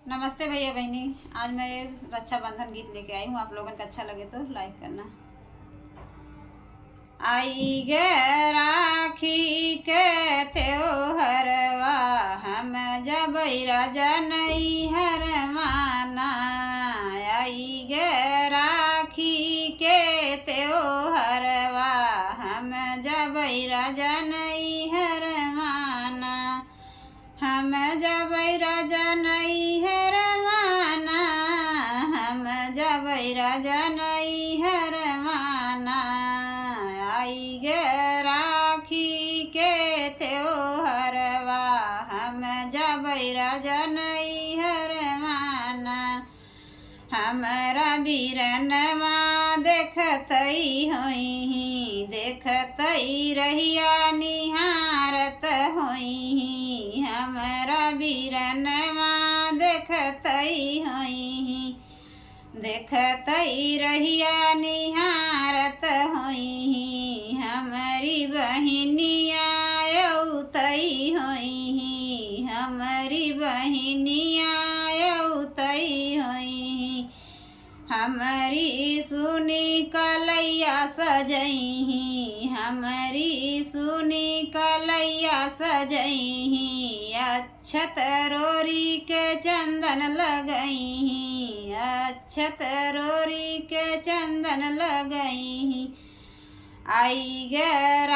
नमस्ते भैया बहनी। आज मैं एक रक्षाबंधन गीत लेके आई हूँ, आप लोगों को अच्छा लगे तो लाइक करना। आई गे राखी के त्योहरवा, हम जबै राजा नैहर माना। आई गे राखी के त्योहरवा, हम जबै राजा नैहर माना। हम जबै राजा नैहर माना, हम जबै राजा नैहर माना। आई गे राखी के त्योहरवा, हम जबै राजा नैहर माना। हमरा बीरनवा देखतई होइही, देखतई रहिया निहारत होइही। हमरा बीरनवा देखतई होइही, देखतई रहिया निहारत होइही। हमरी बहिनिया औतई होइही, हमरी बहिनिया औतई होइही। हमरी सुनी कलैया सजैही, हमरी सुनी कलैया सजैही। अक्षत रोरी के चंदन लगैही, अक्षत रोरी के चंदन लगैही। आई गे